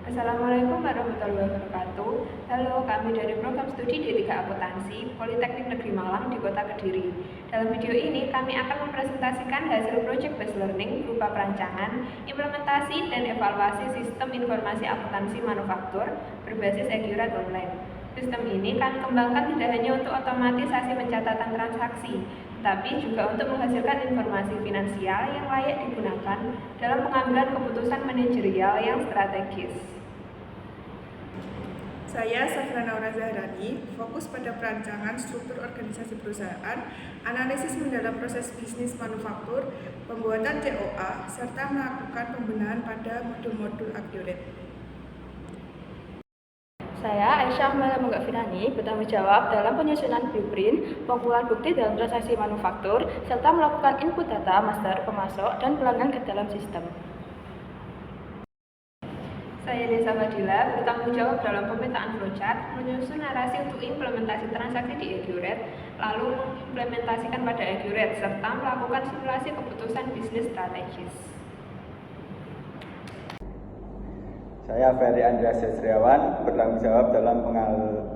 Assalamualaikum warahmatullahi wabarakatuh. Halo, kami dari program studi D3 Akuntansi, Politeknik Negeri Malang di Kota Kediri. Dalam video ini, kami akan mempresentasikan hasil project based learning berupa perancangan, implementasi, dan evaluasi sistem informasi akuntansi manufaktur berbasis Accurate Online. Sistem ini kami kembangkan tidak hanya untuk otomatisasi pencatatan transaksi, tetapi juga untuk menghasilkan informasi finansial yang layak digunakan dalam pengambilan keputusan manajerial yang strategis. Saya Safra Naura Zahrani, fokus pada perancangan struktur organisasi perusahaan, analisis mendalam proses bisnis manufaktur, pembuatan COA, serta melakukan pembenahan pada modul-modul Accurate. Saya, Aisyah Malamungga Firani, bertanggung jawab dalam penyusunan blueprint, pengumpulan bukti dalam transaksi manufaktur, serta melakukan input data master, pemasok, dan pelanggan ke dalam sistem. Saya Desa Fadila, bertanggung jawab dalam pemetaan flowchart, menyusun narasi untuk implementasi transaksi di Accurate, lalu mengimplementasikan pada Accurate, serta melakukan simulasi keputusan bisnis strategis. Saya Ferry Andreas Yasriawan, bertanggung jawab dalam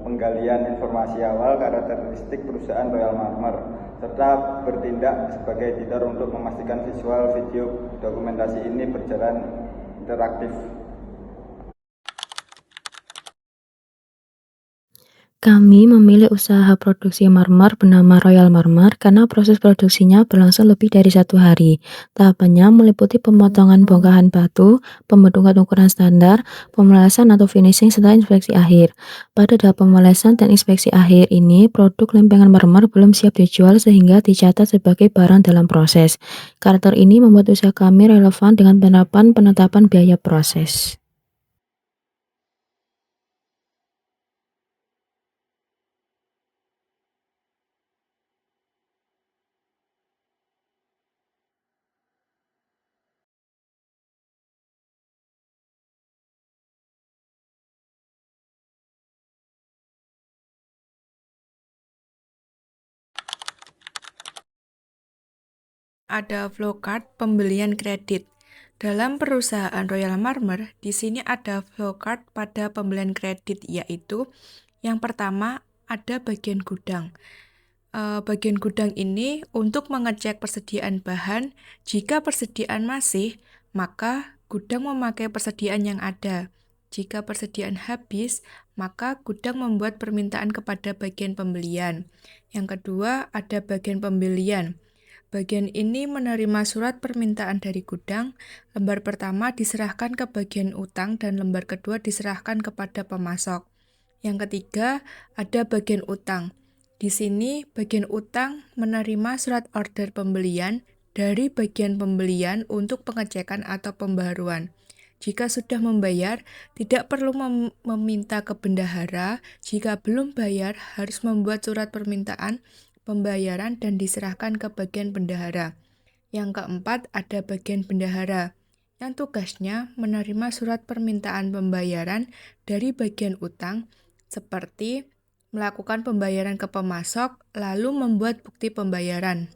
penggalian informasi awal karakteristik perusahaan Royal Marmer, serta bertindak sebagai editor untuk memastikan visual video dokumentasi ini berjalan interaktif. Kami memilih usaha produksi marmer bernama Royal Marmer karena proses produksinya berlangsung lebih dari 1 hari. Tahapannya meliputi pemotongan bongkahan batu, pembentukan ukuran standar, pemelesan atau finishing, serta inspeksi akhir. Pada tahap pemelesan dan inspeksi akhir ini, produk lempengan marmer belum siap dijual sehingga dicatat sebagai barang dalam proses. Karakter ini membuat usaha kami relevan dengan penetapan biaya proses. Ada flowchart pembelian kredit. Dalam perusahaan Royal Marmer, di sini ada flowchart pada pembelian kredit, yaitu yang pertama ada bagian gudang. Bagian gudang ini untuk mengecek persediaan bahan. Jika persediaan masih, maka gudang memakai persediaan yang ada. Jika persediaan habis, maka gudang membuat permintaan kepada bagian pembelian. Yang kedua, ada bagian pembelian. Bagian ini menerima surat permintaan dari gudang. Lembar pertama diserahkan ke bagian utang dan lembar kedua diserahkan kepada pemasok. Yang ketiga, ada bagian utang. Di sini, bagian utang menerima surat order pembelian dari bagian pembelian untuk pengecekan atau pembaharuan. Jika sudah membayar, tidak perlu meminta ke bendahara. Jika belum bayar, harus membuat surat permintaan pembayaran dan diserahkan ke bagian bendahara. Yang keempat, ada bagian bendahara, yang tugasnya menerima surat permintaan pembayaran dari bagian utang, seperti melakukan pembayaran ke pemasok, lalu membuat bukti pembayaran.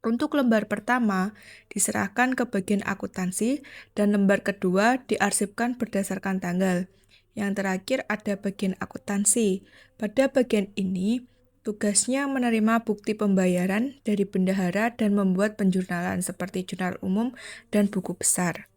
Untuk lembar pertama, diserahkan ke bagian akuntansi, dan lembar kedua diarsipkan berdasarkan tanggal. Yang terakhir ada bagian akuntansi. Pada bagian ini, tugasnya menerima bukti pembayaran dari bendahara dan membuat penjurnalan seperti jurnal umum dan buku besar.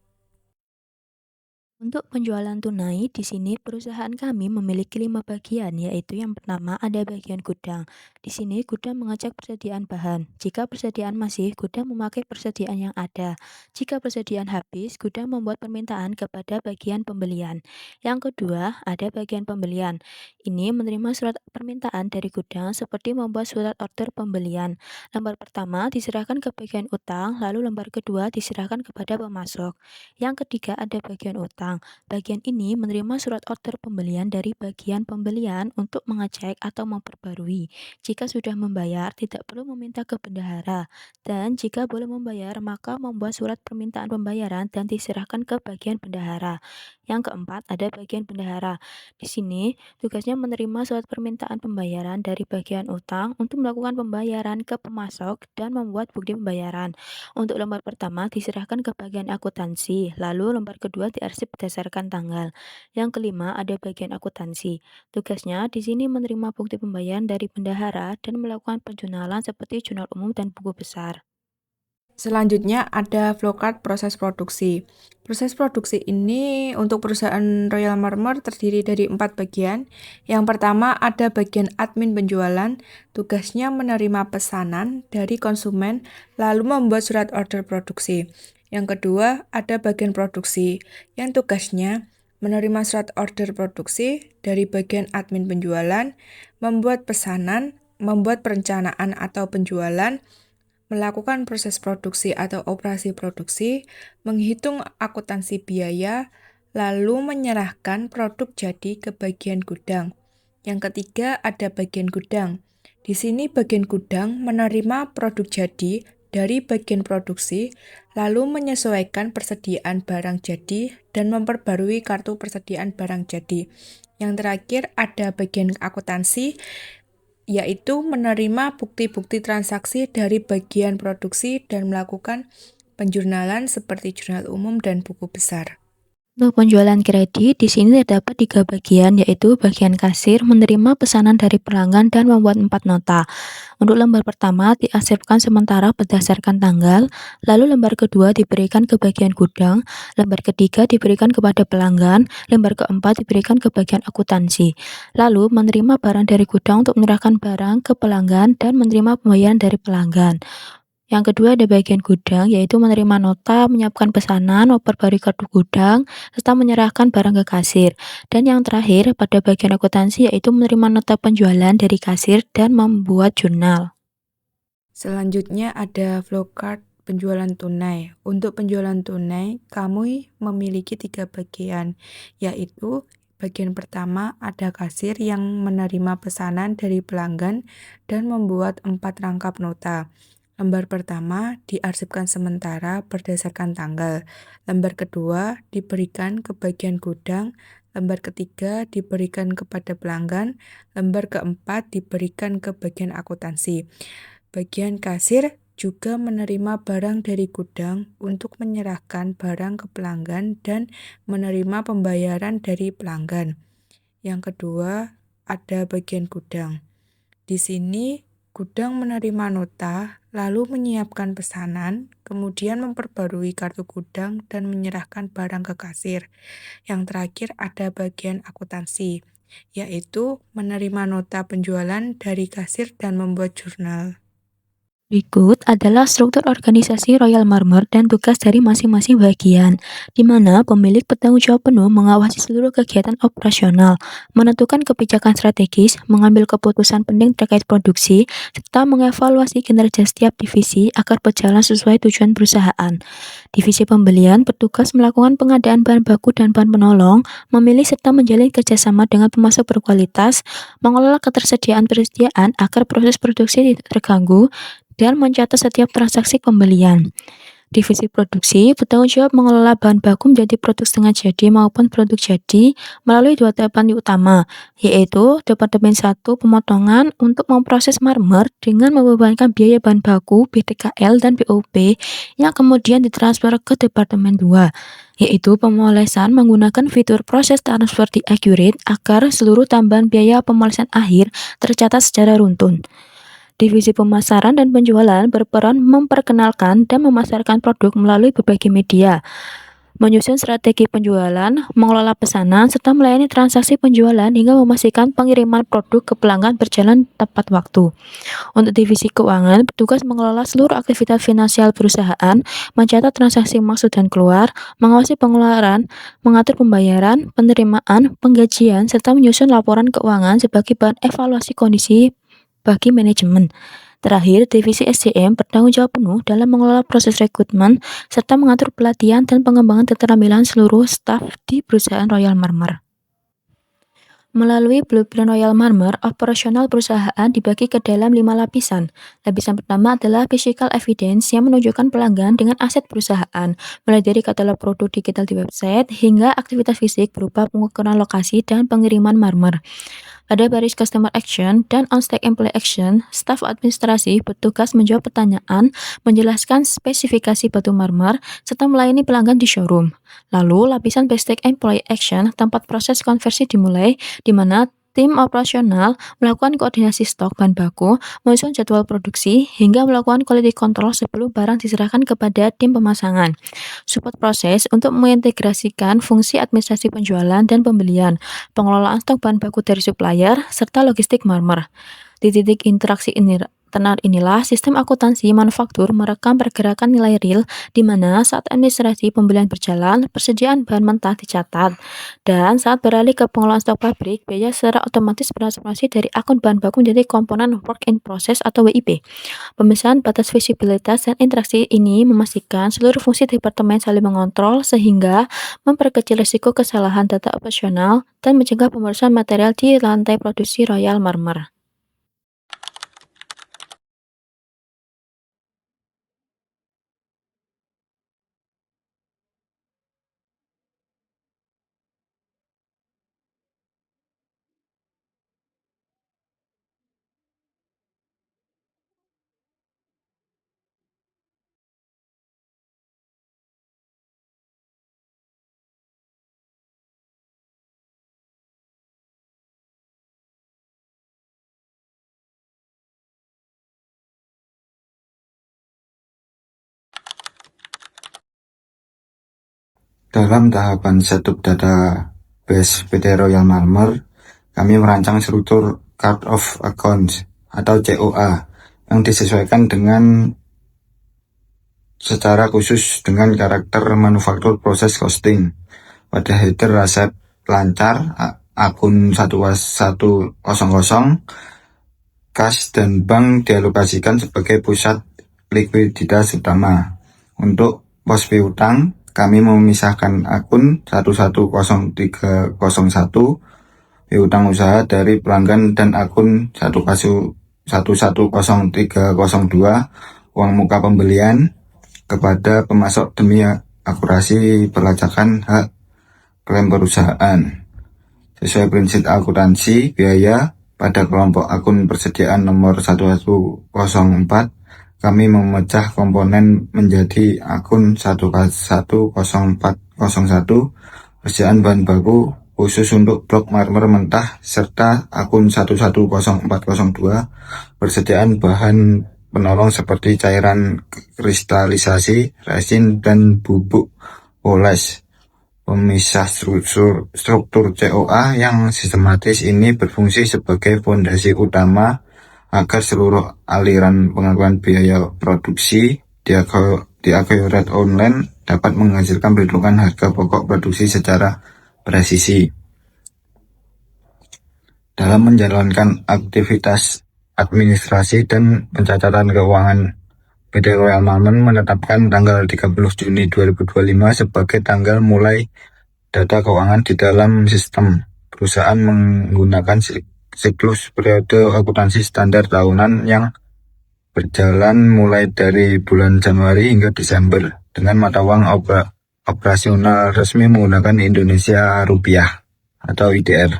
Untuk penjualan tunai, di sini perusahaan kami memiliki 5 bagian, yaitu yang pertama ada bagian gudang. Di sini gudang mengecek persediaan bahan. Jika persediaan masih, gudang memakai persediaan yang ada. Jika persediaan habis, gudang membuat permintaan kepada bagian pembelian. Yang kedua, ada bagian pembelian. Ini menerima surat permintaan dari gudang seperti membuat surat order pembelian. Lembar pertama diserahkan ke bagian utang, lalu lembar kedua diserahkan kepada pemasok. Yang ketiga ada bagian utang. Bagian ini menerima surat order pembelian dari bagian pembelian untuk mengecek atau memperbarui. Jika sudah membayar, tidak perlu meminta ke bendahara. Dan jika boleh membayar, maka membuat surat permintaan pembayaran dan diserahkan ke bagian bendahara. Yang keempat, ada bagian bendahara. Di sini, tugasnya menerima surat permintaan pembayaran dari bagian utang untuk melakukan pembayaran ke pemasok dan membuat bukti pembayaran. Untuk lembar pertama diserahkan ke bagian akuntansi, lalu lembar kedua diarsipkan berdasarkan tanggal. Yang kelima, ada bagian akuntansi. Tugasnya di sini menerima bukti pembayaran dari bendahara dan melakukan penjurnalan seperti jurnal umum dan buku besar. Selanjutnya ada flowchart proses produksi. Proses produksi ini untuk perusahaan Royal Marmer terdiri dari 4 bagian. Yang pertama ada bagian admin penjualan, tugasnya menerima pesanan dari konsumen lalu membuat surat order produksi. Yang kedua ada bagian produksi, yang tugasnya menerima surat order produksi dari bagian admin penjualan, membuat pesanan, membuat perencanaan atau penjualan, melakukan proses produksi atau operasi produksi, menghitung akuntansi biaya, lalu menyerahkan produk jadi ke bagian gudang. Yang ketiga ada bagian gudang. Di sini bagian gudang menerima produk jadi dari bagian produksi, lalu menyesuaikan persediaan barang jadi dan memperbarui kartu persediaan barang jadi. Yang terakhir ada bagian akuntansi, yaitu menerima bukti-bukti transaksi dari bagian produksi dan melakukan penjurnalan seperti jurnal umum dan buku besar. Untuk penjualan kredit, di sini terdapat 3 bagian, yaitu bagian kasir, menerima pesanan dari pelanggan, dan membuat 4 nota. Untuk lembar pertama diarsipkan sementara berdasarkan tanggal, lalu lembar kedua diberikan ke bagian gudang, lembar ketiga diberikan kepada pelanggan, lembar keempat diberikan ke bagian akuntansi. Lalu menerima barang dari gudang untuk menyerahkan barang ke pelanggan dan menerima pembayaran dari pelanggan. Yang kedua ada bagian gudang, yaitu menerima nota, menyiapkan pesanan, memperbarui kartu gudang, serta menyerahkan barang ke kasir. Dan yang terakhir pada bagian akuntansi, yaitu menerima nota penjualan dari kasir dan membuat jurnal. Selanjutnya ada flowchart penjualan tunai. Untuk penjualan tunai, kami memiliki 3 bagian, yaitu bagian pertama ada kasir yang menerima pesanan dari pelanggan dan membuat 4 rangkap nota. Lembar pertama diarsipkan sementara berdasarkan tanggal. Lembar kedua diberikan ke bagian gudang. Lembar ketiga diberikan kepada pelanggan. Lembar keempat diberikan ke bagian akuntansi. Bagian kasir juga menerima barang dari gudang untuk menyerahkan barang ke pelanggan dan menerima pembayaran dari pelanggan. Yang kedua ada bagian gudang. Di sini gudang menerima nota, lalu menyiapkan pesanan, kemudian memperbarui kartu gudang dan menyerahkan barang ke kasir. Yang terakhir ada bagian akuntansi, yaitu menerima nota penjualan dari kasir dan membuat jurnal. Berikut adalah struktur organisasi Royal Marmer dan tugas dari masing-masing bagian, di mana pemilik bertanggung jawab penuh mengawasi seluruh kegiatan operasional, menentukan kebijakan strategis, mengambil keputusan penting terkait produksi, serta mengevaluasi kinerja setiap divisi agar berjalan sesuai tujuan perusahaan. Divisi pembelian bertugas melakukan pengadaan bahan baku dan bahan penolong, memilih serta menjalin kerjasama dengan pemasok berkualitas, mengelola ketersediaan persediaan agar proses produksi tidak terganggu, dan mencatat setiap transaksi pembelian. Divisi produksi bertanggung jawab mengelola bahan baku menjadi produk setengah jadi maupun produk jadi melalui 2 tahapan utama, yaitu Departemen 1 pemotongan untuk memproses marmer dengan membebankan biaya bahan baku, BTKL, dan BOP yang kemudian ditransfer ke Departemen 2, yaitu pemolesan menggunakan fitur proses transfer di accurate agar seluruh tambahan biaya pemolesan akhir tercatat secara runtun. Divisi pemasaran dan penjualan berperan memperkenalkan dan memasarkan produk melalui berbagai media, menyusun strategi penjualan, mengelola pesanan, serta melayani transaksi penjualan hingga memastikan pengiriman produk ke pelanggan berjalan tepat waktu. Untuk divisi keuangan, bertugas mengelola seluruh aktivitas finansial perusahaan, mencatat transaksi masuk dan keluar, mengawasi pengeluaran, mengatur pembayaran, penerimaan, penggajian, serta menyusun laporan keuangan sebagai bahan evaluasi kondisi bagi manajemen. Terakhir, divisi SDM bertanggung jawab penuh dalam mengelola proses rekrutmen serta mengatur pelatihan dan pengembangan keterampilan seluruh staf di perusahaan Royal Marmer. Melalui Blueprint Royal Marmer, operasional perusahaan dibagi ke dalam 5 lapisan. Lapisan pertama adalah physical evidence yang menunjukkan pelanggan dengan aset perusahaan, mulai dari katalog produk digital di website hingga aktivitas fisik berupa pengukuran lokasi dan pengiriman marmer. Pada baris Customer Action dan On-Stack Employee Action, staf administrasi bertugas menjawab pertanyaan, menjelaskan spesifikasi batu marmer, serta melayani pelanggan di showroom. Lalu, lapisan Basic Employee Action tempat proses konversi dimulai, di mana tim operasional melakukan koordinasi stok bahan baku, menyusun jadwal produksi, hingga melakukan quality control sebelum barang diserahkan kepada tim pemasangan. Support proses untuk mengintegrasikan fungsi administrasi penjualan dan pembelian, pengelolaan stok bahan baku dari supplier, serta logistik marmer. Di titik interaksi internal inilah sistem akuntansi manufaktur merekam pergerakan nilai real, di mana saat administrasi pembelian berjalan, persediaan bahan mentah dicatat, dan saat beralih ke pengelolaan stok pabrik, biaya secara otomatis bertransformasi dari akun bahan baku menjadi komponen work in process atau WIP. Pemisahan batas visibilitas dan interaksi ini memastikan seluruh fungsi departemen saling mengontrol sehingga memperkecil risiko kesalahan data operasional dan mencegah pemborosan material di lantai produksi Royal Marmer. Dalam tahapan setup database PT Royal Marmer, kami merancang struktur Chart of Accounts atau COA yang disesuaikan dengan secara khusus dengan karakter manufaktur proses costing. Pada header aset lancar, akun 1100, kas dan bank dialokasikan sebagai pusat likuiditas utama. Untuk pos piutang, kami memisahkan akun 110301 piutang usaha dari pelanggan dan akun 110302 uang muka pembelian kepada pemasok demi akurasi pelacakan hak klaim perusahaan. Sesuai prinsip akuntansi biaya, pada kelompok akun persediaan nomor 1104, kami memecah komponen menjadi akun 10401 persediaan bahan baku khusus untuk blok marmer mentah serta akun 110402 persediaan bahan penolong seperti cairan kristalisasi, resin, dan bubuk poles. Pemisah struktur COA yang sistematis ini berfungsi sebagai fondasi utama agar seluruh aliran pengakuan biaya produksi di Accurate Online dapat menghasilkan perhitungan harga pokok produksi secara presisi. Dalam menjalankan aktivitas administrasi dan pencatatan keuangan, PT Royal Marmer menetapkan tanggal 30 Juni 2025 sebagai tanggal mulai data keuangan di dalam sistem. Perusahaan menggunakan siklus periode akuntansi standar tahunan yang berjalan mulai dari bulan Januari hingga Desember dengan mata uang operasional resmi menggunakan Indonesia Rupiah atau IDR.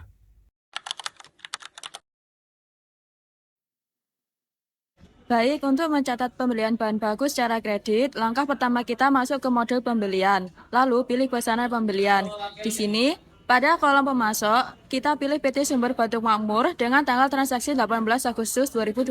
Baik, untuk mencatat pembelian bahan baku secara kredit, langkah pertama kita masuk ke modul pembelian, lalu pilih pesanan pembelian. Di sini, pada kolom pemasok, kita pilih PT Sumber Batu Makmur dengan tanggal transaksi 18 Agustus 2025.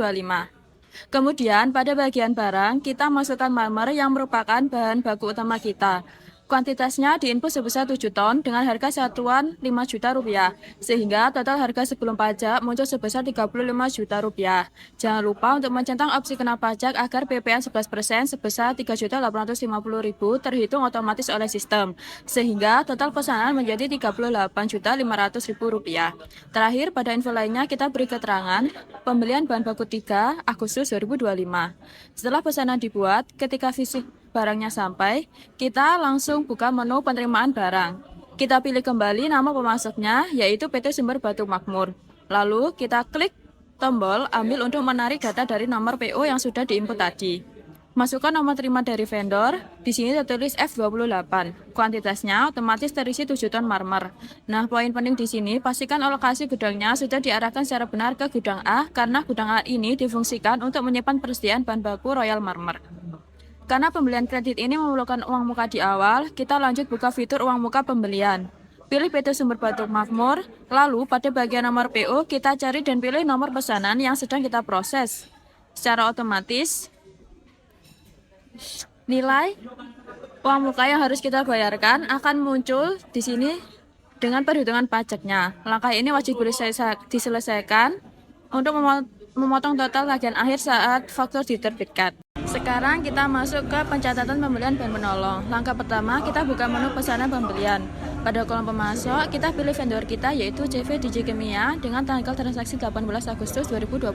Kemudian, pada bagian barang, kita masukkan marmer yang merupakan bahan baku utama kita. Kuantitasnya diinput sebesar 7 ton dengan harga satuan 5 juta rupiah, sehingga total harga sebelum pajak muncul sebesar 35 juta rupiah. Jangan lupa untuk mencentang opsi kena pajak agar PPN 11% sebesar 3.850.000 terhitung otomatis oleh sistem, sehingga total pesanan menjadi 38.500.000 rupiah. Terakhir, pada info lainnya kita beri keterangan pembelian bahan baku 3 Agustus 2025. Setelah pesanan dibuat, ketika fisik barangnya sampai, kita langsung buka menu penerimaan barang. Kita pilih kembali nama pemasoknya, yaitu PT Sumber Batu Makmur. Lalu kita klik tombol ambil untuk menarik data dari nomor PO yang sudah diinput tadi. Masukkan nomor terima dari vendor. Di sini tertulis F28. Kuantitasnya otomatis terisi 7 ton marmer. Nah, poin penting di sini, pastikan alokasi gudangnya sudah diarahkan secara benar ke gudang A, karena gudang A ini difungsikan untuk menyimpan persediaan bahan baku Royal Marmer. Karena pembelian kredit ini memerlukan uang muka di awal, kita lanjut buka fitur uang muka pembelian. Pilih PT Sumber Batu Makmur, lalu pada bagian nomor PO, kita cari dan pilih nomor pesanan yang sedang kita proses. Secara otomatis, nilai uang muka yang harus kita bayarkan akan muncul di sini dengan perhitungan pajaknya. Langkah ini wajib diselesaikan untuk memotong total tagihan akhir saat faktur diterbitkan. Sekarang kita masuk ke pencatatan pembelian bahan penolong. Langkah pertama, kita buka menu pesanan pembelian. Pada kolom pemasok, kita pilih vendor kita yaitu CV Digi Kimia dengan tanggal transaksi 18 Agustus 2025.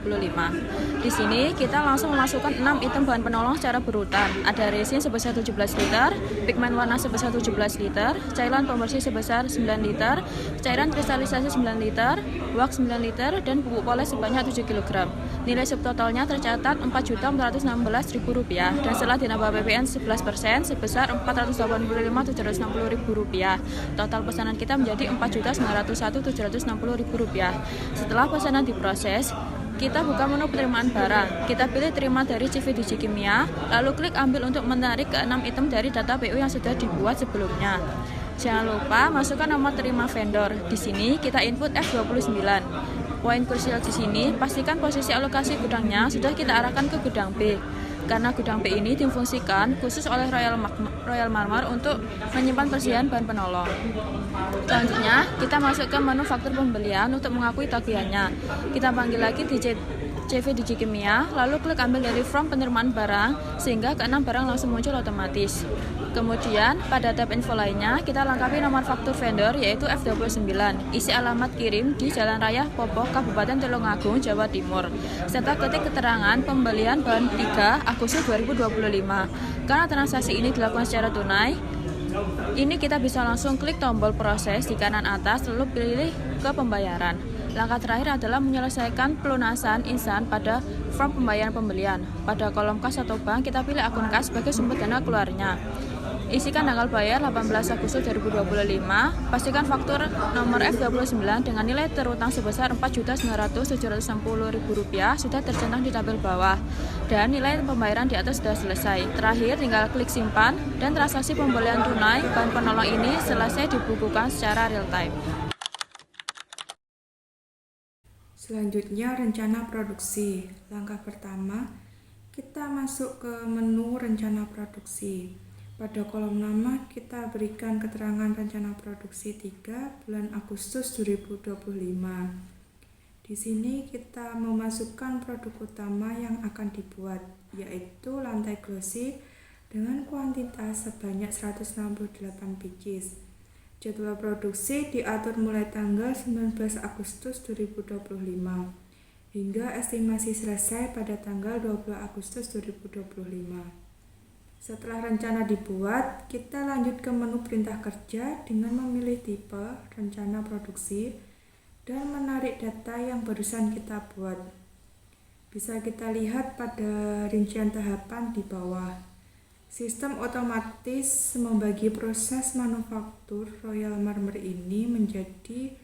Di sini kita langsung memasukkan 6 item bahan penolong secara berurutan. Ada resin sebesar 17 liter, pigmen warna sebesar 17 liter, cairan pembersih sebesar 9 liter, cairan kristalisasi 9 liter, wax 9 liter, dan bubuk poles sebanyak 7 kg. Nilai subtotalnya tercatat Rp4.416.000 dan setelah ditambah PPN 11% sebesar Rp485.760.000. Total pesanan kita menjadi Rp4.901.760.000. Setelah pesanan diproses, kita buka menu penerimaan barang. Kita pilih terima dari CV Digi Kimia, lalu klik ambil untuk menarik ke 6 item dari data PO yang sudah dibuat sebelumnya. Jangan lupa masukkan nomor terima vendor. Di sini kita input F29. Poin krusial di sini, pastikan posisi alokasi gudangnya sudah kita arahkan ke gudang B. Karena gudang B ini difungsikan khusus oleh Royal Marmer untuk menyimpan persediaan bahan penolong. Selanjutnya, kita masuk ke menu faktur pembelian untuk mengakui tagihannya. Kita panggil lagi CV Digi Kimia, lalu klik ambil dari form penerimaan barang, sehingga ke-6 barang langsung muncul otomatis. Kemudian, pada tab info lainnya, kita lengkapi nomor faktur vendor yaitu F29, isi alamat kirim di Jalan Raya Popok, Kabupaten Tulungagung, Jawa Timur, serta ketik keterangan pembelian bahan 3 Agustus 2025. Karena transaksi ini dilakukan secara tunai, ini kita bisa langsung klik tombol proses di kanan atas, lalu pilih ke pembayaran. Langkah terakhir adalah menyelesaikan pelunasan instan pada form pembayaran pembelian. Pada kolom kas atau bank, kita pilih akun kas sebagai sumber dana keluarnya. Isikan tanggal bayar 18 Agustus 2025, pastikan faktur nomor F29 dengan nilai terutang sebesar Rp4.900.760.000 sudah tercentang di tabel bawah, dan nilai pembayaran di atas sudah selesai. Terakhir, tinggal klik simpan, dan transaksi pembelian tunai bahan penolong ini selesai dibukukan secara real time. Selanjutnya, rencana produksi. Langkah pertama, kita masuk ke menu rencana produksi. Pada kolom nama, kita berikan keterangan rencana produksi 3 bulan Agustus 2025. Di sini kita memasukkan produk utama yang akan dibuat, yaitu lantai glossy dengan kuantitas sebanyak 168 pieces. Jadwal produksi diatur mulai tanggal 19 Agustus 2025 hingga estimasi selesai pada tanggal 20 Agustus 2025. Setelah rencana dibuat, kita lanjut ke menu perintah kerja dengan memilih tipe, rencana produksi, dan menarik data yang barusan kita buat. Bisa kita lihat pada rincian tahapan di bawah. Sistem otomatis membagi proses manufaktur Royal Marmer ini menjadi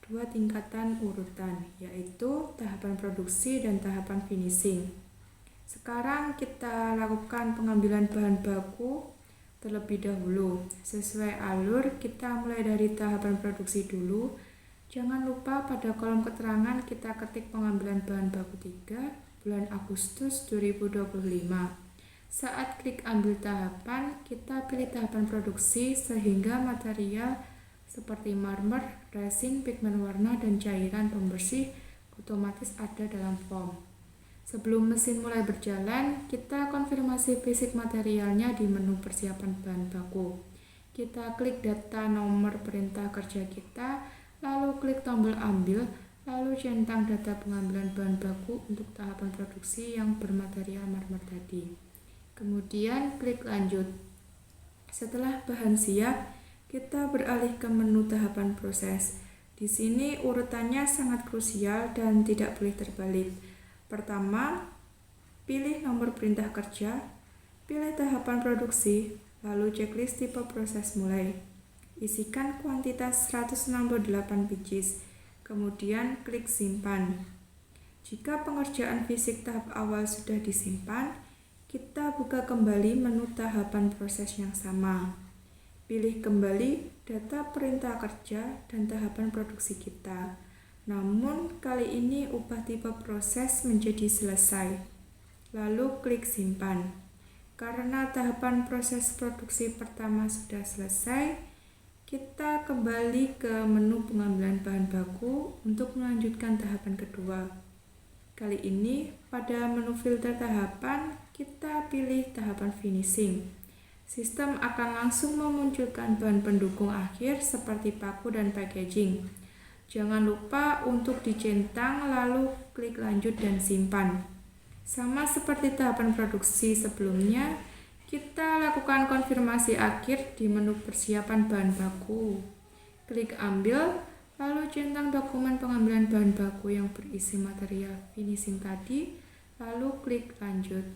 2 tingkatan urutan, yaitu tahapan produksi dan tahapan finishing. Sekarang kita lakukan pengambilan bahan baku terlebih dahulu. Sesuai alur, kita mulai dari tahapan produksi dulu. Jangan lupa pada kolom keterangan kita ketik pengambilan bahan baku 3 bulan Agustus 2025. Saat klik ambil tahapan, kita pilih tahapan produksi sehingga material seperti marmer, resin, pigmen warna, dan cairan pembersih otomatis ada dalam form. Sebelum mesin mulai berjalan, kita konfirmasi fisik materialnya di menu persiapan bahan baku. Kita klik data nomor perintah kerja kita, lalu klik tombol ambil, lalu centang data pengambilan bahan baku untuk tahapan produksi yang bermaterial marmer tadi. Kemudian klik lanjut. Setelah bahan siap, kita beralih ke menu tahapan proses. Di sini urutannya sangat krusial dan tidak boleh terbalik. Pertama, pilih nomor perintah kerja, Pilih tahapan produksi, lalu checklist tipe proses mulai. Isikan kuantitas 168 pieces, kemudian klik simpan. Jika pengerjaan fisik tahap awal sudah disimpan, kita buka kembali menu tahapan proses yang sama. Pilih kembali data perintah kerja dan tahapan produksi kita. Namun, kali ini ubah tipe proses menjadi selesai. Lalu klik simpan. Karena tahapan proses produksi pertama sudah selesai, kita kembali ke menu pengambilan bahan baku untuk melanjutkan tahapan kedua. Kali ini, pada menu filter tahapan, kita pilih tahapan finishing. Sistem akan langsung memunculkan bahan pendukung akhir seperti paku dan packaging. Jangan lupa untuk dicentang lalu klik lanjut dan simpan. Sama seperti tahapan produksi sebelumnya, kita lakukan konfirmasi akhir di menu persiapan bahan baku. Klik ambil, lalu centang dokumen pengambilan bahan baku yang berisi material finishing tadi, lalu klik lanjut.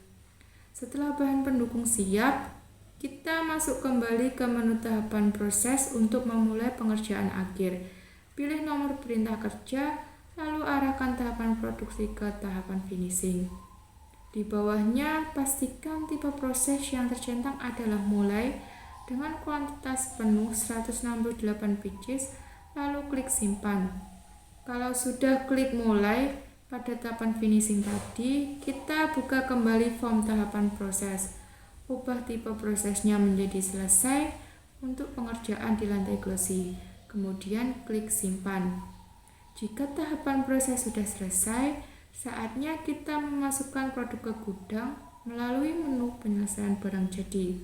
Setelah bahan pendukung siap, kita masuk kembali ke menu tahapan proses untuk memulai pengerjaan akhir. Pilih nomor perintah kerja, lalu arahkan tahapan produksi ke tahapan finishing. Di bawahnya, pastikan tipe proses yang tercentang adalah mulai dengan kuantitas penuh 168 pieces, lalu klik simpan. Kalau sudah klik mulai pada tahapan finishing tadi, kita buka kembali form tahapan proses. Ubah tipe prosesnya menjadi selesai untuk pengerjaan di lantai glossy. Kemudian klik simpan. Jika tahapan proses sudah selesai, saatnya kita memasukkan produk ke gudang melalui menu penyelesaian barang jadi.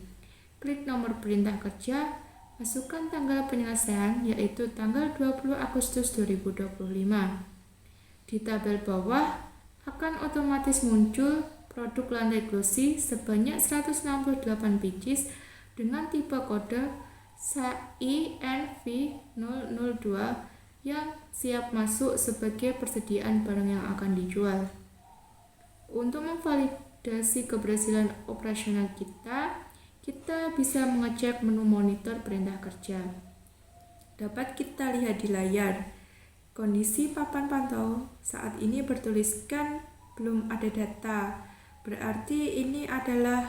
Klik nomor perintah kerja, masukkan tanggal penyelesaian yaitu tanggal 20 Agustus 2025. Di tabel bawah akan otomatis muncul produk lantai glossy sebanyak 168 pieces dengan tipe kode INV002 yang siap masuk sebagai persediaan barang yang akan dijual. Untuk memvalidasi keberhasilan operasional kita bisa mengecek menu monitor perintah kerja. Dapat kita lihat di layar, kondisi papan pantau saat ini bertuliskan belum ada data. Berarti ini adalah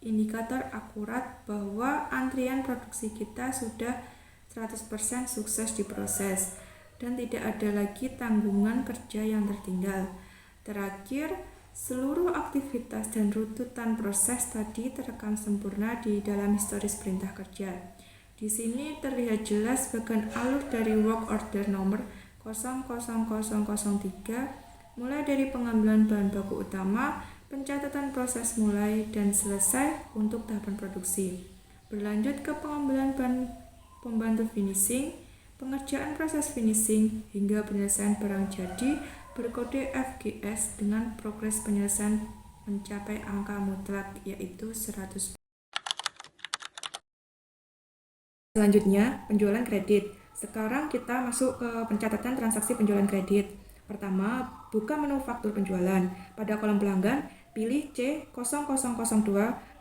indikator akurat bahwa antrian produksi kita sudah 100% sukses diproses dan tidak ada lagi tanggungan kerja yang tertinggal. Terakhir, seluruh aktivitas dan runtutan proses tadi terekam sempurna di dalam historis perintah kerja. Di sini terlihat jelas bagian alur dari work order nomor 00003 mulai dari pengambilan bahan baku utama, pencatatan proses mulai dan selesai untuk tahapan produksi. Berlanjut ke pengambilan bahan pembantu finishing, pengerjaan proses finishing hingga penyelesaian barang jadi berkode FGS dengan progres penyelesaian mencapai angka mutlak yaitu 100%. Selanjutnya, penjualan kredit. Sekarang kita masuk ke pencatatan transaksi penjualan kredit. Pertama, buka menu faktur penjualan. Pada kolom pelanggan, pilih C0002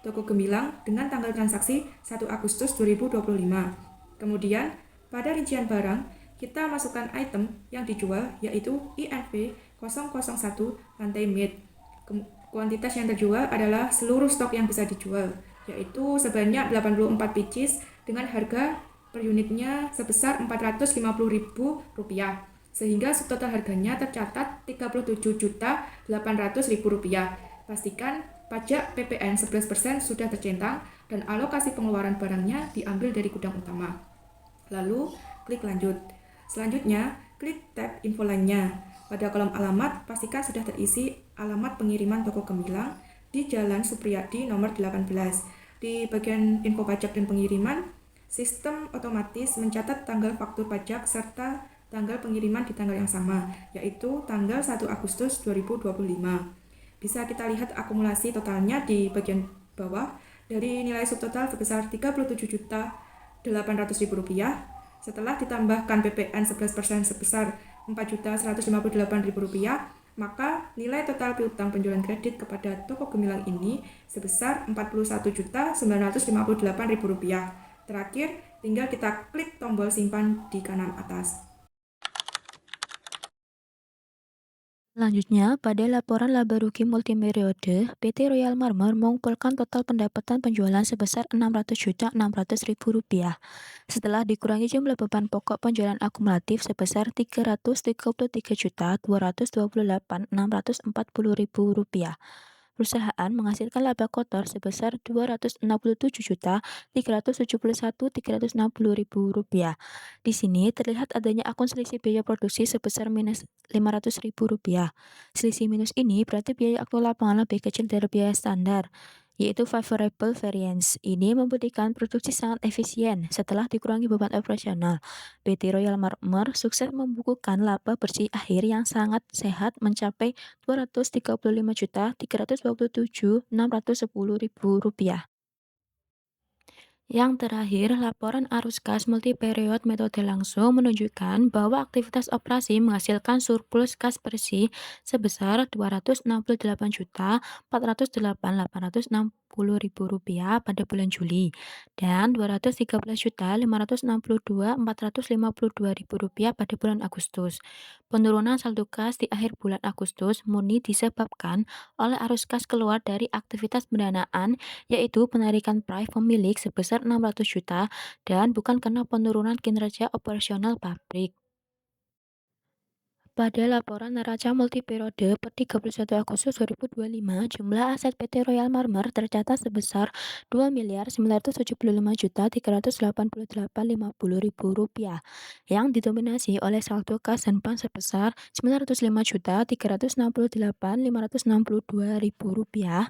Toko Gemilang dengan tanggal transaksi 1 Agustus 2025. Kemudian, pada rincian barang, kita masukkan item yang dijual yaitu INV001 lantai mid. Kuantitas yang terjual adalah seluruh stok yang bisa dijual, yaitu sebanyak 84 pieces dengan harga per unitnya sebesar Rp450.000, sehingga subtotal harganya tercatat Rp37.800.000. Pastikan pajak PPN 11% sudah tercentang dan alokasi pengeluaran barangnya diambil dari gudang utama. Lalu, klik lanjut. Selanjutnya, klik tab info lainnya. Pada kolom alamat, pastikan sudah terisi alamat pengiriman Toko Gemilang di Jalan Supriyadi nomor 18. Di bagian info pajak dan pengiriman, sistem otomatis mencatat tanggal faktur pajak serta tanggal pengiriman di tanggal yang sama, yaitu tanggal 1 Agustus 2025. Bisa kita lihat akumulasi totalnya di bagian bawah dari nilai subtotal sebesar Rp37.800.000. Setelah ditambahkan PPN 11% sebesar Rp4.158.000, Maka nilai total piutang penjualan kredit kepada toko gemilang ini sebesar Rp41.958.000. Terakhir, tinggal kita klik tombol simpan di kanan atas. Selanjutnya, pada laporan laba rugi multiperiode, PT Royal Marmer mengumpulkan total pendapatan penjualan sebesar Rp600.600.000 setelah dikurangi jumlah beban pokok penjualan akumulatif sebesar Rp333.228.640.000. Perusahaan menghasilkan laba kotor sebesar Rp267.371.360.000. Di sini terlihat adanya akun selisih biaya produksi sebesar minus Rp500.000. Selisih minus ini berarti biaya aktual lapangan lebih kecil dari biaya standar, yaitu favorable variance. Ini membuktikan produksi sangat efisien setelah dikurangi beban operasional. PT Royal Marmer sukses membukukan laba bersih akhir yang sangat sehat mencapai Rp235.327.610.000. Yang terakhir, laporan arus kas multiperiode metode langsung menunjukkan bahwa aktivitas operasi menghasilkan surplus kas bersih sebesar Rp268.408.860.000 pada bulan Juli dan Rp213.562.452.000 pada bulan Agustus. Penurunan saldo kas di akhir bulan Agustus murni disebabkan oleh arus kas keluar dari aktivitas pendanaan, yaitu penarikan prime pemilik sebesar 600 juta dan bukan karena penurunan kinerja operasional pabrik. Pada laporan neraca multiperiode per 31 Agustus 2025, jumlah aset PT Royal Marmer tercatat sebesar Rp2.975.388.50.000 yang didominasi oleh saldo kas dan bank sebesar Rp905.368.562.000,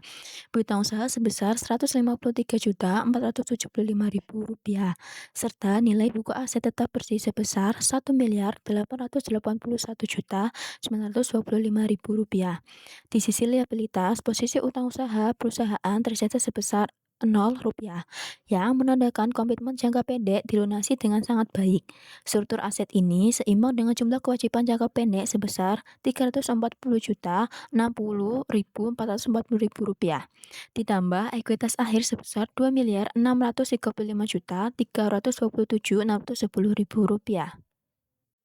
piutang usaha sebesar Rp153.475.000, serta nilai buku aset tetap bersih sebesar Rp1.881.925.000. Di sisi liabilitas, posisi utang usaha perusahaan tercatat sebesar Rp0, yang menandakan komitmen jangka pendek dilunasi dengan sangat baik. Struktur aset ini seimbang dengan jumlah kewajiban jangka pendek sebesar Rp340.440.440. Ditambah ekuitas akhir sebesar Rp2.635.327.610.000.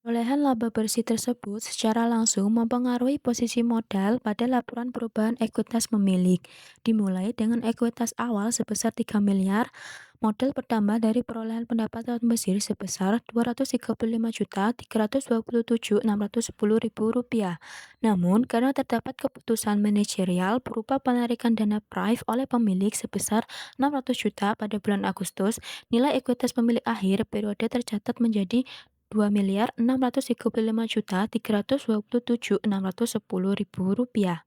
Perolehan laba bersih tersebut secara langsung mempengaruhi posisi modal pada laporan perubahan ekuitas pemilik. Dimulai dengan ekuitas awal sebesar Rp3 miliar, modal bertambah dari perolehan pendapatan bersih sebesar Rp235.327.610.000. Namun, karena terdapat keputusan manajerial berupa penarikan dana prime oleh pemilik sebesar 600 juta pada bulan Agustus, nilai ekuitas pemilik akhir periode tercatat menjadi Rp2.635.327.610.000.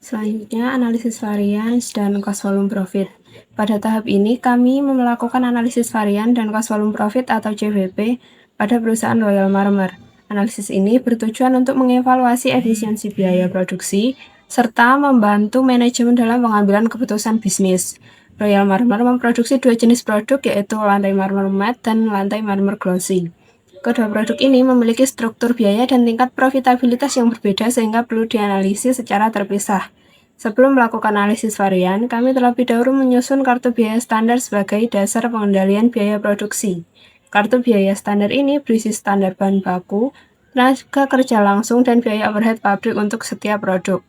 Selanjutnya, analisis varians dan cost volume profit. Pada tahap ini, kami melakukan analisis varian dan cost volume profit atau CVP pada perusahaan Royal Marmer. Analisis ini bertujuan untuk mengevaluasi efisiensi biaya produksi serta membantu manajemen dalam pengambilan keputusan bisnis. Royal Marmer memproduksi dua jenis produk, yaitu lantai marmer matte dan lantai marmer glossy. Kedua produk ini memiliki struktur biaya dan tingkat profitabilitas yang berbeda sehingga perlu dianalisis secara terpisah. Sebelum melakukan analisis varian, kami terlebih dahulu menyusun kartu biaya standar sebagai dasar pengendalian biaya produksi. Kartu biaya standar ini berisi standar bahan baku, tenaga kerja langsung, dan biaya overhead pabrik untuk setiap produk.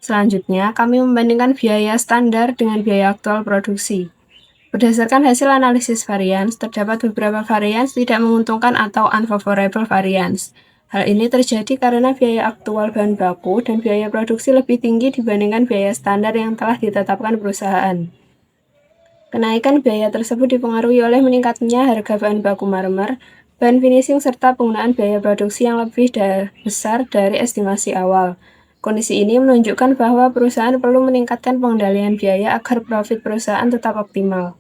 Selanjutnya, kami membandingkan biaya standar dengan biaya aktual produksi. Berdasarkan hasil analisis varians, terdapat beberapa varians tidak menguntungkan atau unfavorable variance. Hal ini terjadi karena biaya aktual bahan baku dan biaya produksi lebih tinggi dibandingkan biaya standar yang telah ditetapkan perusahaan. Kenaikan biaya tersebut dipengaruhi oleh meningkatnya harga bahan baku marmer, bahan finishing, serta penggunaan biaya produksi yang lebih besar dari estimasi awal. Kondisi ini menunjukkan bahwa perusahaan perlu meningkatkan pengendalian biaya agar profit perusahaan tetap optimal.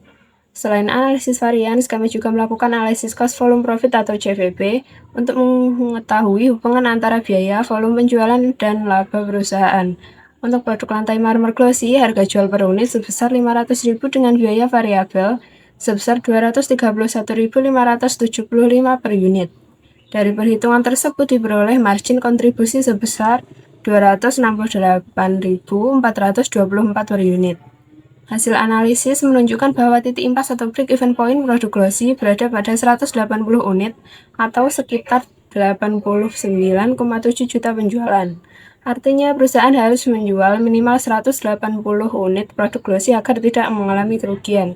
Selain analisis varians, kami juga melakukan analisis cost volume profit atau CVP untuk mengetahui hubungan antara biaya, volume penjualan, dan laba perusahaan. Untuk produk lantai marmer glossy, harga jual per unit sebesar Rp500.000 dengan biaya variabel sebesar Rp231.575 per unit. Dari perhitungan tersebut diperoleh margin kontribusi sebesar 268.424 per unit. Hasil analisis menunjukkan bahwa titik impas atau break-even point produk glossy berada pada 180 unit atau sekitar 89,7 juta penjualan. Artinya perusahaan harus menjual minimal 180 unit produk glossy agar tidak mengalami kerugian.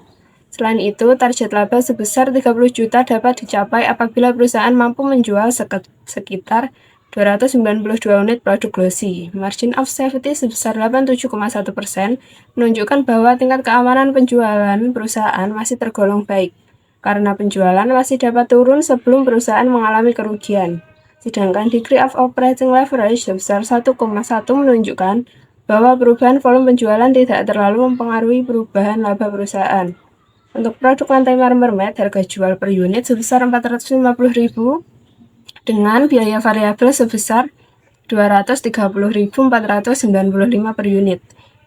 Selain itu, target laba sebesar 30 juta dapat dicapai apabila perusahaan mampu menjual sekitar 292 unit produk glossy. Margin of safety sebesar 87,1% menunjukkan bahwa tingkat keamanan penjualan perusahaan masih tergolong baik, karena penjualan masih dapat turun sebelum perusahaan mengalami kerugian. Sedangkan degree of operating leverage sebesar 1,1 menunjukkan bahwa perubahan volume penjualan tidak terlalu mempengaruhi perubahan laba perusahaan. Untuk produk lantai marmer matte, harga jual per unit sebesar 450.000 dengan biaya variabel sebesar 230.495 per unit.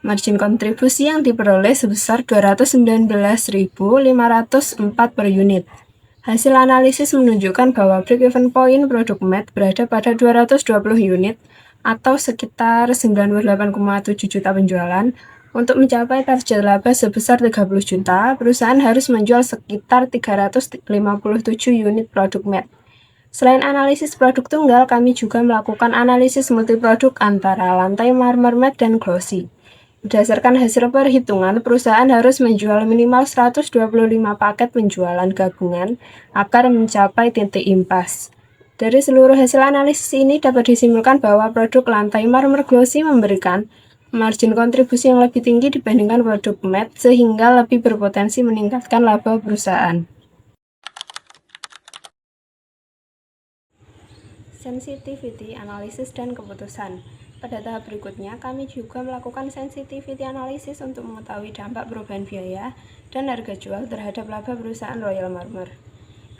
Margin kontribusi yang diperoleh sebesar 219.504 per unit. Hasil analisis menunjukkan bahwa break-even point produk matte berada pada 220 unit atau sekitar 98,7 juta penjualan. Untuk mencapai target laba sebesar 30 juta, perusahaan harus menjual sekitar 357 unit produk matte. Selain analisis produk tunggal, kami juga melakukan analisis multiproduk antara lantai marmer matte dan glossy. Berdasarkan hasil perhitungan, perusahaan harus menjual minimal 125 paket penjualan gabungan agar mencapai titik impas. Dari seluruh hasil analisis ini dapat disimpulkan bahwa produk lantai marmer glossy memberikan margin kontribusi yang lebih tinggi dibandingkan produk matte sehingga lebih berpotensi meningkatkan laba perusahaan. Sensitivity analisis dan keputusan. Pada tahap berikutnya, kami juga melakukan sensitivity analisis untuk mengetahui dampak perubahan biaya dan harga jual terhadap laba perusahaan Royal Marmer.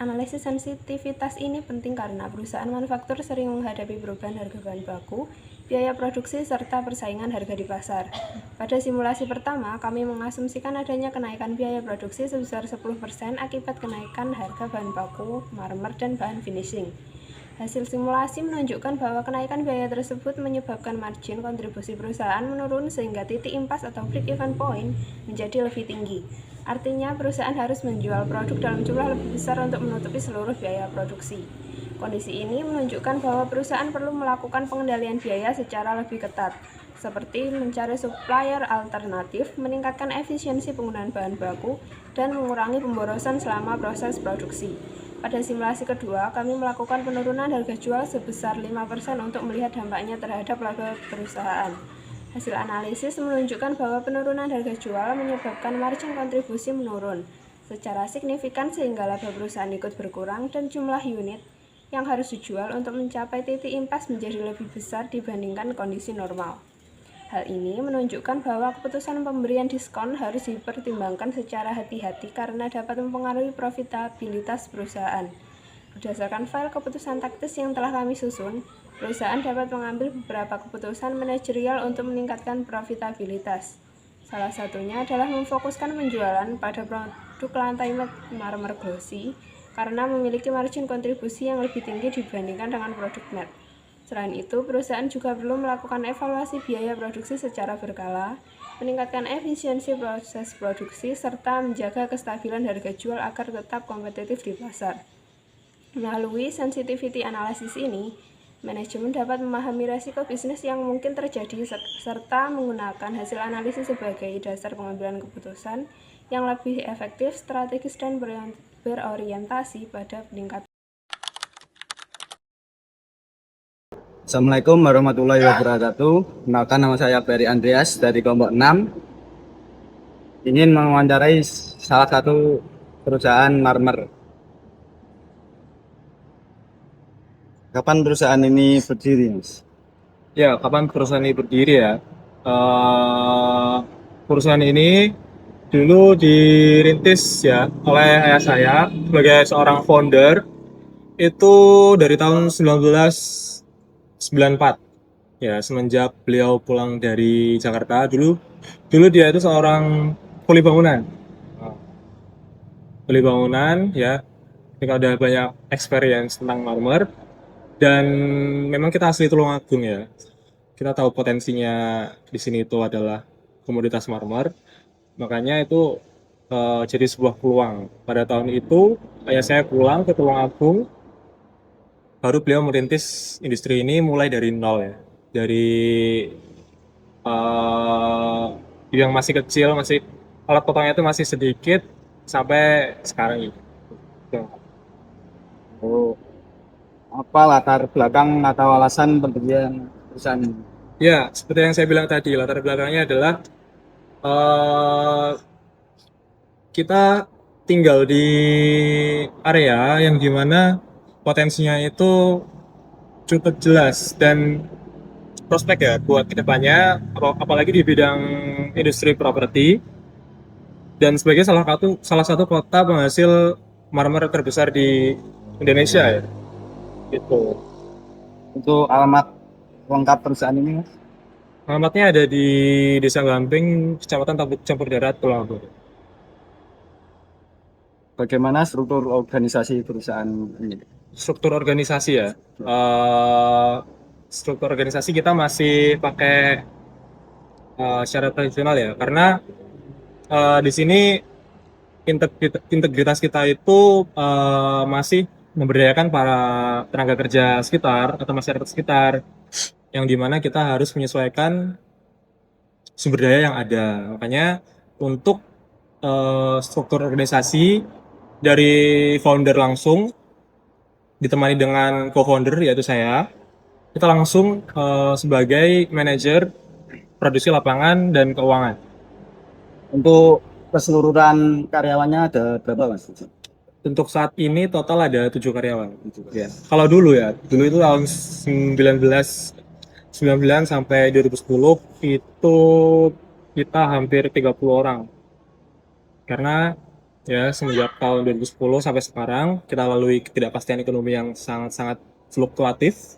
Analisis sensitivitas ini penting karena perusahaan manufaktur sering menghadapi perubahan harga bahan baku, biaya produksi, serta persaingan harga di pasar. Pada simulasi pertama, kami mengasumsikan adanya kenaikan biaya produksi sebesar 10% akibat kenaikan harga bahan baku, marmer, dan bahan finishing. Hasil simulasi menunjukkan bahwa kenaikan biaya tersebut menyebabkan margin kontribusi perusahaan menurun sehingga titik impas atau break-even point menjadi lebih tinggi. Artinya, perusahaan harus menjual produk dalam jumlah lebih besar untuk menutupi seluruh biaya produksi. Kondisi ini menunjukkan bahwa perusahaan perlu melakukan pengendalian biaya secara lebih ketat, seperti mencari supplier alternatif, meningkatkan efisiensi penggunaan bahan baku, dan mengurangi pemborosan selama proses produksi. Pada simulasi kedua, kami melakukan penurunan harga jual sebesar 5% untuk melihat dampaknya terhadap laba perusahaan. Hasil analisis menunjukkan bahwa penurunan harga jual menyebabkan margin kontribusi menurun secara signifikan sehingga laba perusahaan ikut berkurang dan jumlah unit yang harus dijual untuk mencapai titik impas menjadi lebih besar dibandingkan kondisi normal. Hal ini menunjukkan bahwa keputusan pemberian diskon harus dipertimbangkan secara hati-hati karena dapat mempengaruhi profitabilitas perusahaan. Berdasarkan file keputusan taktis yang telah kami susun, perusahaan dapat mengambil beberapa keputusan manajerial untuk meningkatkan profitabilitas. Salah satunya adalah memfokuskan penjualan pada produk lantai marmer glossy karena memiliki margin kontribusi yang lebih tinggi dibandingkan dengan produk matte. Selain itu, perusahaan juga perlu melakukan evaluasi biaya produksi secara berkala, meningkatkan efisiensi proses produksi, serta menjaga kestabilan harga jual agar tetap kompetitif di pasar. Melalui sensitivity analysis ini, manajemen dapat memahami resiko bisnis yang mungkin terjadi serta menggunakan hasil analisis sebagai dasar pengambilan keputusan yang lebih efektif, strategis, dan berorientasi pada peningkatan. Assalamualaikum warahmatullahi wabarakatuh. Kenalkan, nama saya Ferry Andreas dari kelompok 6. Ingin mewawancarai salah satu perusahaan marmer. Kapan perusahaan ini berdiri, Mas? Ya, kapan perusahaan ini berdiri ya? Perusahaan ini dulu dirintis ya oleh ayah saya sebagai seorang founder itu dari tahun 1994. Ya, semenjak beliau pulang dari Jakarta dulu dia itu seorang kuli bangunan. Kuli bangunan ya. Ketika udah banyak experience tentang marmer, Dan memang kita asli Tulungagung ya. Kita tahu potensinya di sini itu adalah komoditas marmer, makanya itu jadi sebuah peluang. Pada tahun itu ayah saya pulang ke Tulungagung, baru beliau merintis industri ini mulai dari nol ya, dari yang masih kecil, masih alat potongnya itu masih sedikit sampai sekarang ini. Oh, apa latar belakang atau alasan pendirian perusahaan ini? Ya, seperti yang saya bilang tadi, latar belakangnya adalah eh, kita tinggal di area yang dimana potensinya itu cukup jelas dan prospek ya buat kedepannya, apalagi di bidang industri properti dan sebagai salah satu kota penghasil marmer terbesar di Indonesia ya. Gitu. Untuk alamat lengkap perusahaan ini, Mas? Alamatnya ada di Desa Gamping, Kecamatan Tabuk Campur Darat, Tulungagung. Bagaimana struktur organisasi perusahaan ini? Struktur organisasi ya. Struktur organisasi kita masih pakai secara tradisional ya, karena di sini integritas kita itu masih memberdayakan para tenaga kerja sekitar atau masyarakat sekitar, yang dimana kita harus menyesuaikan sumber daya yang ada. Makanya untuk struktur organisasi dari founder langsung ditemani dengan co-founder yaitu saya, kita langsung sebagai manajer produksi lapangan dan keuangan. Untuk keseluruhan karyawannya ada berapa, Mas? Untuk saat ini total ada 7 karyawan. Ya. Kalau dulu itu tahun 1999 sampai 2010 itu kita hampir 30 orang. Karena ya semenjak tahun 2010 sampai sekarang kita lalui ketidakpastian ekonomi yang sangat-sangat fluktuatif.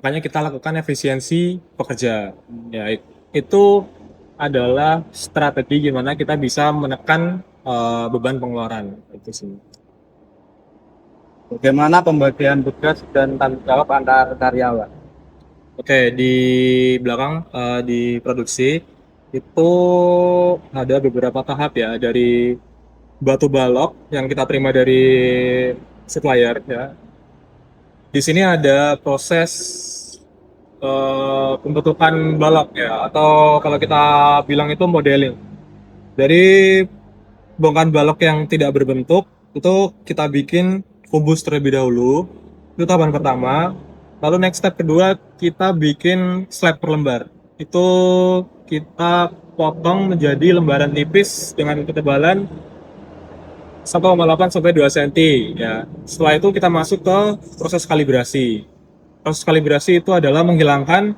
Makanya kita lakukan efisiensi pekerja. Ya, itu adalah strategi gimana kita bisa menekan beban pengeluaran itu sih. Bagaimana pembagian tugas dan tanggung jawab antar karyawan? Oke, di belakang di produksi itu ada beberapa tahap ya, dari batu balok yang kita terima dari supplier ya. Di sini ada proses pembentukan balok ya, atau kalau kita bilang itu modeling. Dari bongkahan balok yang tidak berbentuk itu kita bikin kubus terlebih dahulu, itu tahapan pertama. Lalu next step kedua kita bikin slab per lembar, itu kita potong menjadi lembaran tipis dengan ketebalan 1,8 sampai 2 cm ya. Setelah itu kita masuk ke proses kalibrasi. Proses kalibrasi itu adalah menghilangkan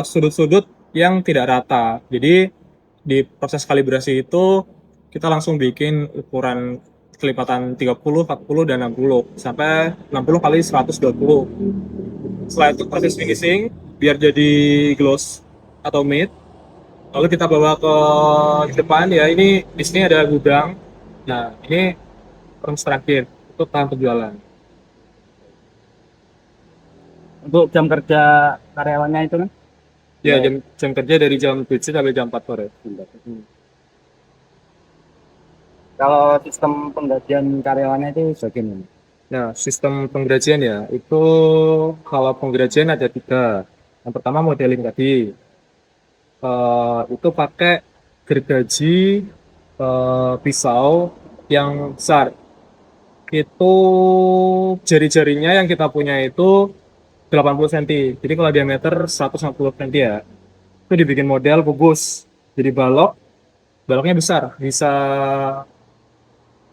sudut-sudut yang tidak rata. Jadi di proses kalibrasi itu kita langsung bikin ukuran kelipatan 30, 40, dan 60 sampai 60 kali 120. Setelah itu proses finishing biar jadi gloss atau matte. Lalu kita bawa ke depan ya, ini di sini ada gudang. Nah, ini proses terakhir untuk tahap penjualan. Untuk jam kerja karyawannya itu kan? Ya, jam kerja dari jam 7 sampai jam 4 sore. Kalau sistem penggajian karyawannya itu bagaimana? Nah, sistem penggajian ya, itu kalau penggajian ada 3. Yang pertama modeling tadi, itu pakai gergaji pisau yang besar. Itu jari-jarinya yang kita punya itu 80 cm. Jadi kalau diameter 150 cm ya, itu dibikin model kubus. Jadi baloknya besar, bisa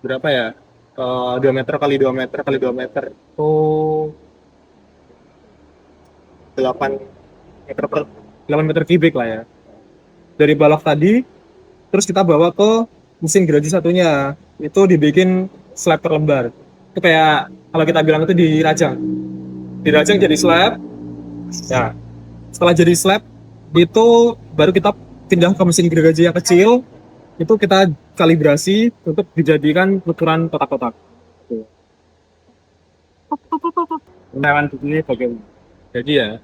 berapa ya? 2 meter kali 2 meter kali 2 meter itu 8 meter per 8 meter kubik lah ya. Dari balok tadi terus kita bawa ke mesin gergaji satunya, itu dibikin slab per lembar. Itu kayak kalau kita bilang itu dirajang jadi slab. Nah, setelah jadi slab itu baru kita pindah ke mesin gergaji yang kecil, itu kita kalibrasi untuk dijadikan ukuran kotak-kotak. Hewan di sini bagaimana? Jadi ya,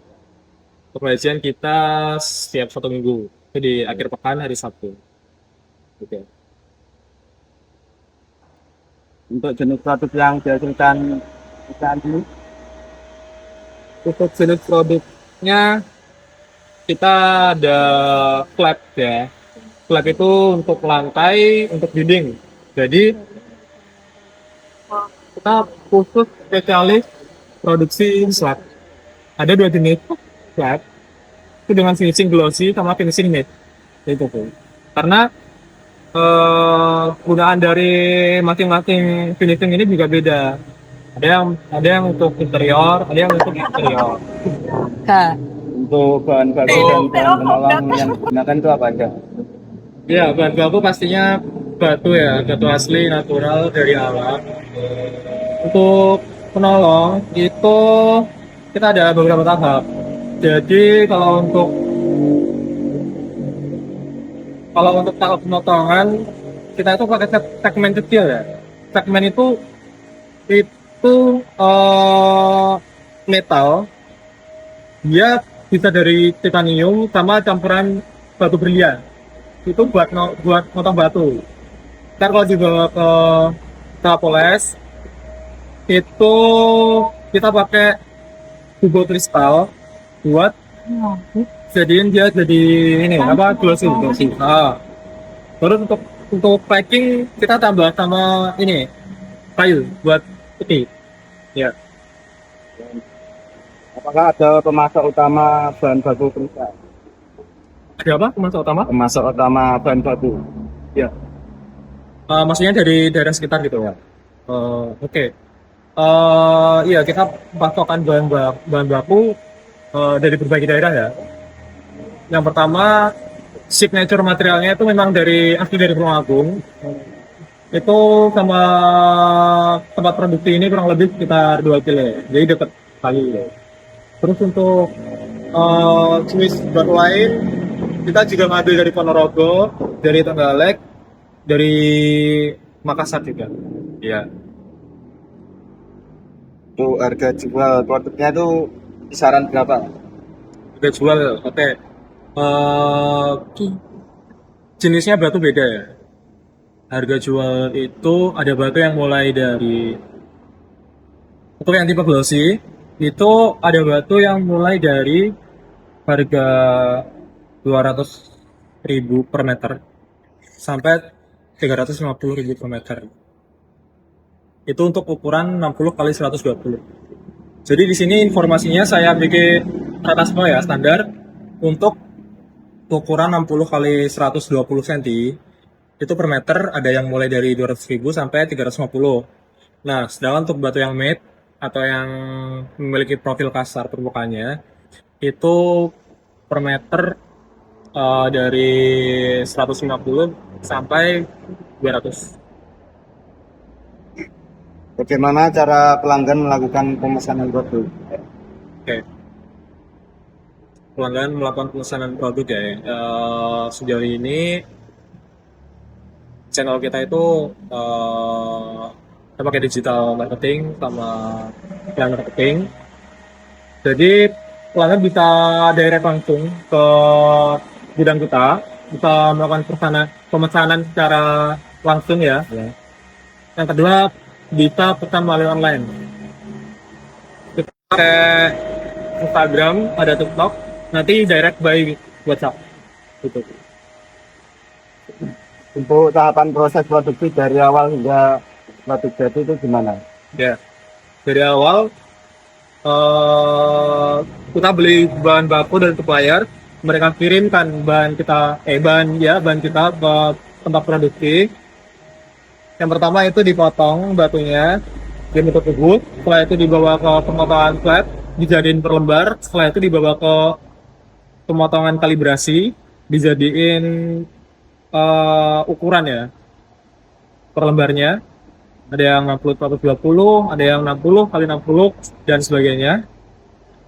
pengajian kita setiap 1 minggu. Itu di akhir pekan hari Sabtu. Gitu. Untuk jenis produk yang dihasilkan perusahaan ini, Untuk jenis produknya kita ada flap ya. Flap itu untuk lantai, untuk dinding. Jadi kita khusus spesialis produksi slab. Ada 2 jenis slab. Itu dengan finishing glossy sama finishing matte. Itu tuh. Karena gunaan dari masing-masing finishing ini juga beda. Ada yang untuk interior, ada yang untuk eksterior. untuk bahan baku dan bahan penolong yang digunakan itu apa aja? Ya, bahan baku pastinya batu ya, batu asli natural dari alam. Untuk penolong itu kita ada beberapa tahap. Jadi kalau untuk tahap pemotongan kita itu pakai segmen kecil ya. Segmen itu metal, dia bisa dari titanium sama campuran batu berlian. Itu buat motong batu. Ntar kalau dibawa ke Tapoles itu kita pakai tubo kristal buat jadiin dia jadi ini apa glossy. Terus untuk packing kita tambah sama ini kayu buat putih. Ya. Apakah ada pemasok utama bahan baku perusahaan? Ada apa? Pemasok utama? Pemasok utama bahan baku. Ya. Maksudnya dari daerah sekitar gitu ya. Oke. Iya, kita pasokan bahan baku dari berbagai daerah ya. Yang pertama, signature materialnya itu memang asli dari Tulungagung. Itu sama tempat produksi ini kurang lebih sekitar 2 kilo, jadi dekat kali. Terus untuk jenis batu lain, kita juga ngambil dari Ponorogo, dari Trenggalek, dari Makassar juga. Iya. Untuk harga jual produknya itu kisaran berapa? Harga jual, oke. Jenisnya batu beda ya. Harga jual itu ada batu yang mulai dari untuk yang tipe glossy itu ada batu yang mulai dari harga 200.000 per meter sampai 350.000 per meter. Itu untuk ukuran 60 kali 120. Jadi di sini informasinya saya bikin rata semua ya, standar untuk ukuran 60 kali 120 cm. Itu per meter ada yang mulai dari 200.000 sampai 350. Nah, sedangkan untuk batu yang matte atau yang memiliki profil kasar permukaannya itu per meter dari 150 sampai 200. Bagaimana cara pelanggan melakukan pemesanan produk? Oke. Pelanggan melakukan pemesanan produk ya. Sejauh ini channel kita itu kita pakai digital marketing sama plan marketing. Jadi pelanggan bisa direct langsung ke gudang kita, bisa melakukan pemesanan secara langsung ya. Yang kedua bisa pesan melalui online. Kita pakai Instagram, ada TikTok, nanti direct by WhatsApp. Gitu. Untuk tahapan proses produksi dari awal hingga produk jadi itu gimana? Ya, dari awal kita beli bahan baku dari supplier, mereka kirimkan bahan kita ke tempat produksi. Yang pertama itu dipotong batunya, dibentuk kubus, setelah itu dibawa ke pemotongan flat, dijadiin per lembar, setelah itu dibawa ke pemotongan kalibrasi, dijadiin ukuran ya per lembarnya. Ada yang 60/120, ada yang 60x60 dan sebagainya.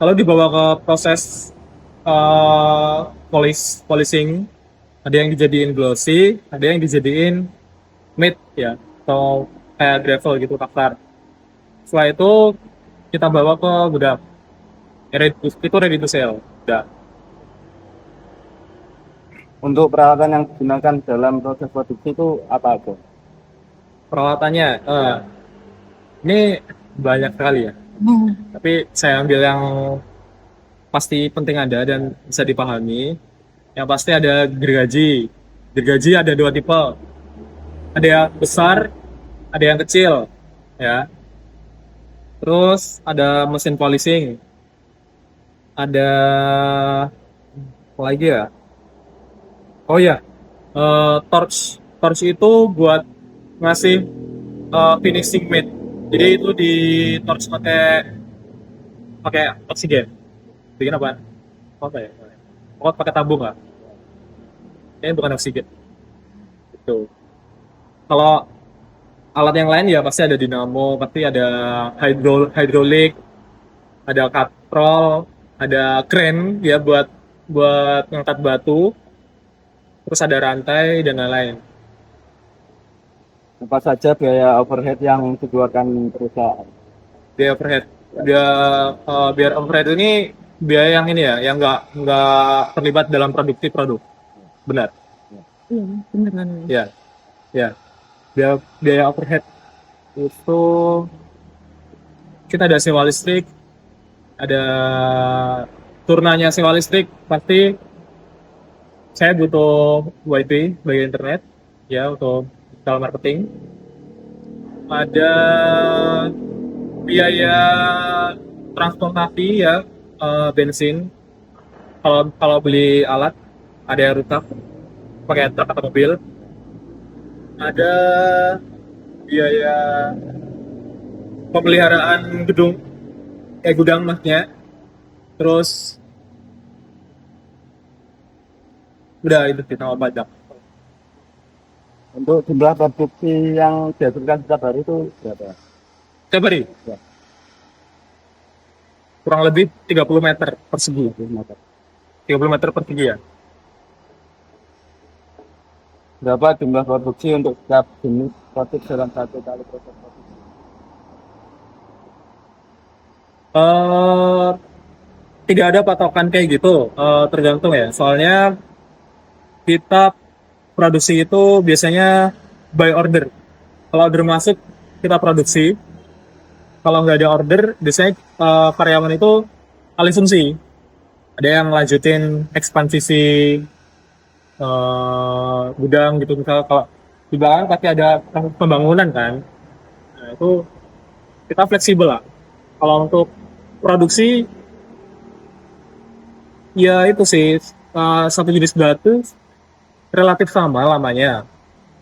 Lalu dibawa ke proses polishing, ada yang dijadiin glossy, ada yang dijadiin matte ya, atau kayak gravel gitu, kasar. Setelah itu kita bawa ke gudang. Itu ready to sell. Udah. Untuk peralatan yang digunakan dalam proses produksi itu apa aja? Peralatannya, ini banyak sekali ya. Tapi saya ambil yang pasti penting ada dan bisa dipahami. Yang pasti ada gergaji. Gergaji ada dua tipe. Ada yang besar, ada yang kecil, ya. Terus ada mesin polishing. Ada apa lagi ya? Oh ya, torch. Torch itu buat ngasih finishing matte. Jadi itu di torch pakai pakai oksigen. Bikin apa? Apa ya? Pokoknya pakai tabung lah. Ini bukan oksigen. Itu. Kalau alat yang lain ya pasti ada dinamo, pasti ada hidrolik, ada katrol, ada crane ya buat buat ngangkat batu, terus ada rantai dan lain-lain. Apa saja biaya overhead yang dikeluarkan perusahaan? Biaya overhead, biar overhead ini biaya yang ini ya, yang nggak terlibat dalam produksi produk, benar? Iya, beneran. Ya, ya. Biaya overhead itu kita ada sewa listrik, ada turnanya sewa listrik, pasti saya butuh WiFi bagi internet ya untuk digital marketing. Ada biaya transportasi ya, bensin. Kalau kalau beli alat ada yang rusak pakai truk atau mobil. Ada biaya pemeliharaan gedung, gudang maksudnya. Terus udah itu kita sama pajak. Untuk jumlah produksi yang dihasilkan setiap hari itu berapa? Tiap hari? Ya. Kurang lebih 30 meter persegi. 30 meter persegi ya. Berapa jumlah produksi untuk setiap jenis produk dalam satu kali proses produksi? Tidak ada patokan kayak gitu, tergantung ya. Soalnya kita produksi itu biasanya by order. Kalau order masuk kita produksi. Kalau nggak ada order, biasanya karyawan itu alih fungsi. Ada yang lanjutin ekspansi gudang gitu, misalnya kalau di belakang pasti ada pembangunan kan. Nah, itu kita fleksibel lah. Kalau untuk produksi ya itu sih, satu jenis batu relatif sama lamanya.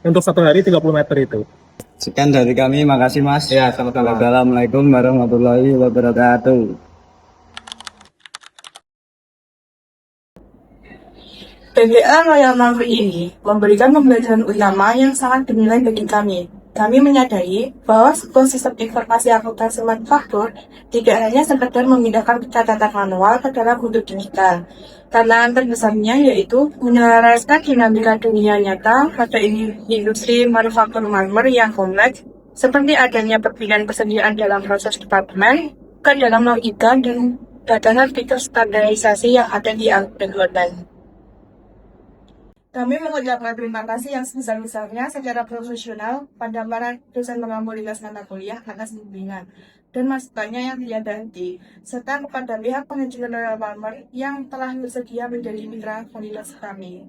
Untuk satu hari 30 meter itu. Sekian dari kami, makasih Mas. Ya, sama-sama. Assalamualaikum warahmatullahi wabarakatuh. PGA Royal Marmer ini memberikan pembelajaran utama yang sangat bernilai bagi kami. Kami menyadari bahwa sebuah sistem informasi akuntansi manufaktur tidak hanya sekedar memindahkan catatan manual ke dalam bentuk digital. Tantangan terbesarnya yaitu menyelaraskan dinamika dunia nyata pada industri manufaktur marmer yang kompleks, seperti adanya perbedaan persediaan dalam proses departemen, ke dalam logika dan batasan fitur standarisasi yang ada di online. Kami mengucapkan terima kasih yang sebesar-besarnya secara profesional pada para dosen pengampu lintas mata kuliah atas bimbingan dan masukannya yang tiada henti, serta kepada pihak manajemen Royal Marmer yang telah bersedia menjadi mitra kualitas kami.